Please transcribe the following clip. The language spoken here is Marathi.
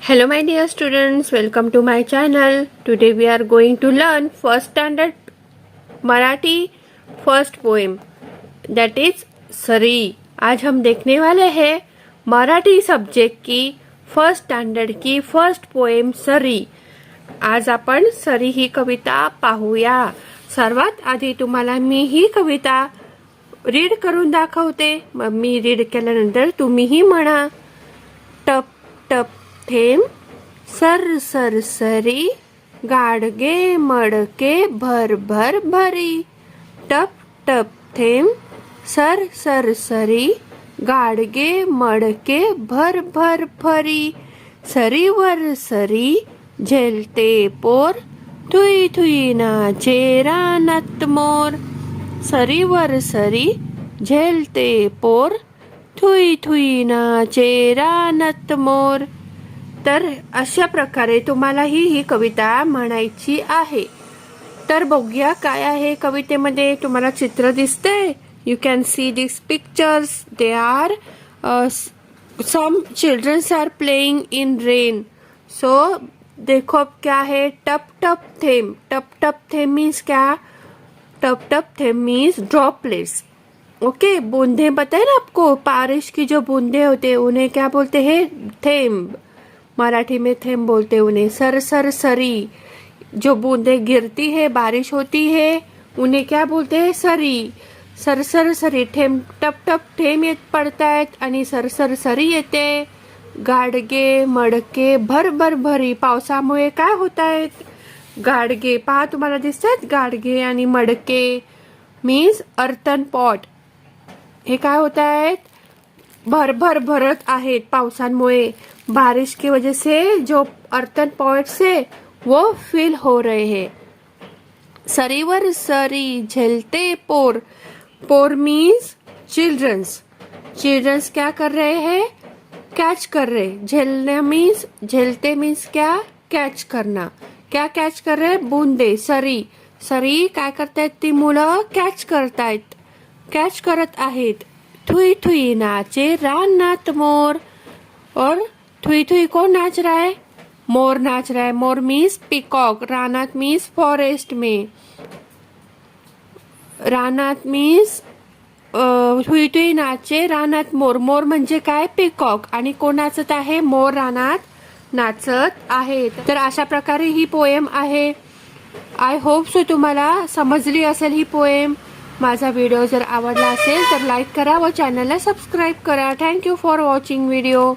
Hello my dear students, welcome to my channel. Today we are going to learn first standard Marathi first poem, that is सरी। आज हम देखने वाले हैं मराठी सब्जेक्ट की फर्स्ट स्टँडर्ड की फर्स्ट पोएम सरी। आज आपण सरी ही कविता पाहूया। सर्वात आधी तुम्हाला मी ही कविता रीड करून दाखवते, मग मी रीड केल्यानंतर तुम्हीही म्हणा। टप टप थेंब सर सर सरी, गाडगे मडके भर भर भरी। टप टप थेंब सर सर सरी, गाडगे मडके भर भर भरी। सरीवर सरी झेलते पोर, थुई थुई नाचे रानात मोर। सरीवर सरी झेलते पोर, थुई थुई नाचे रानात मोर। तर अशा प्रकारे तुम्हाला ही कविता म्हणायची आहे। तर बघूया काय आहे कवितेमध्ये। तुम्हाला चित्र दिसते, you can see this pictures. They are some childrens are playing in rain. So देखो क्या है, टप टप थेंब। टप टप थेंब मीन्स क्या? टप टप थेंब मीन्स ड्रॉपलेट्स। ओके, बूंदे पता है ना आपको, बारिश की जो बूंदे होते उन्हें क्या बोलते हैं? थेंब। मराठी में थेंब बोलते उन्हें। सर सर सरी, जो बूंदे गिरती है, बारिश होती है, उन्हें क्या बोलते हैं? सरी। सर सर सरी, थेंब टप टप थेंब येत पडतायत आणि सर सर सरी येते। गाडगे मडके भर भर भरी, पावसामुळे काय होत आहेत? गाडगे पहा तुम्हाला दिसतात, गाडगे आणि मडके मीन्स अर्थन पॉट। हे काय होत आहेत? भरभर भरत आहेत पावसांमुळे। बारिश की वजह से जो अर्थन पॉट्स है वो फिल हो रहे हैं। सरीवर सरी झेलते पोर। पोर मीन्स चिल्ड्रंस। चिल्ड्रंस क्या कर रहे हैं? कैच कर रहे। झेलने मीन्स, झेलते मीन्स क्या? कैच करना। क्या कैच कर रहे? बूंदे। सरी सरी काय करतायत ती मुलं? कैच करतायत, कैच करत आहेत। थुई थुई नाचे रानात मोर। और थुई थुई कौन नाच रहा है? मोर नाच रहा है। मोर मीन्स पीकॉक। रानात मीन्स फॉरेस्ट में। रानात मीन्स थुई थुई नाचे रानात मोर। मोर म्हणजे काय? पीकॉक। आणि कोण नाचत आहे? मोर रानात नाचत आहेत। तर अशा प्रकारे ही पोएम आहे। आय होप सो तुम्हाला समजली असेल ही पोएम। माझा व्हिडिओ जर आवडला असेल तर लाईक करा व चॅनलला सबस्क्राईब करा। Thank you for watching video.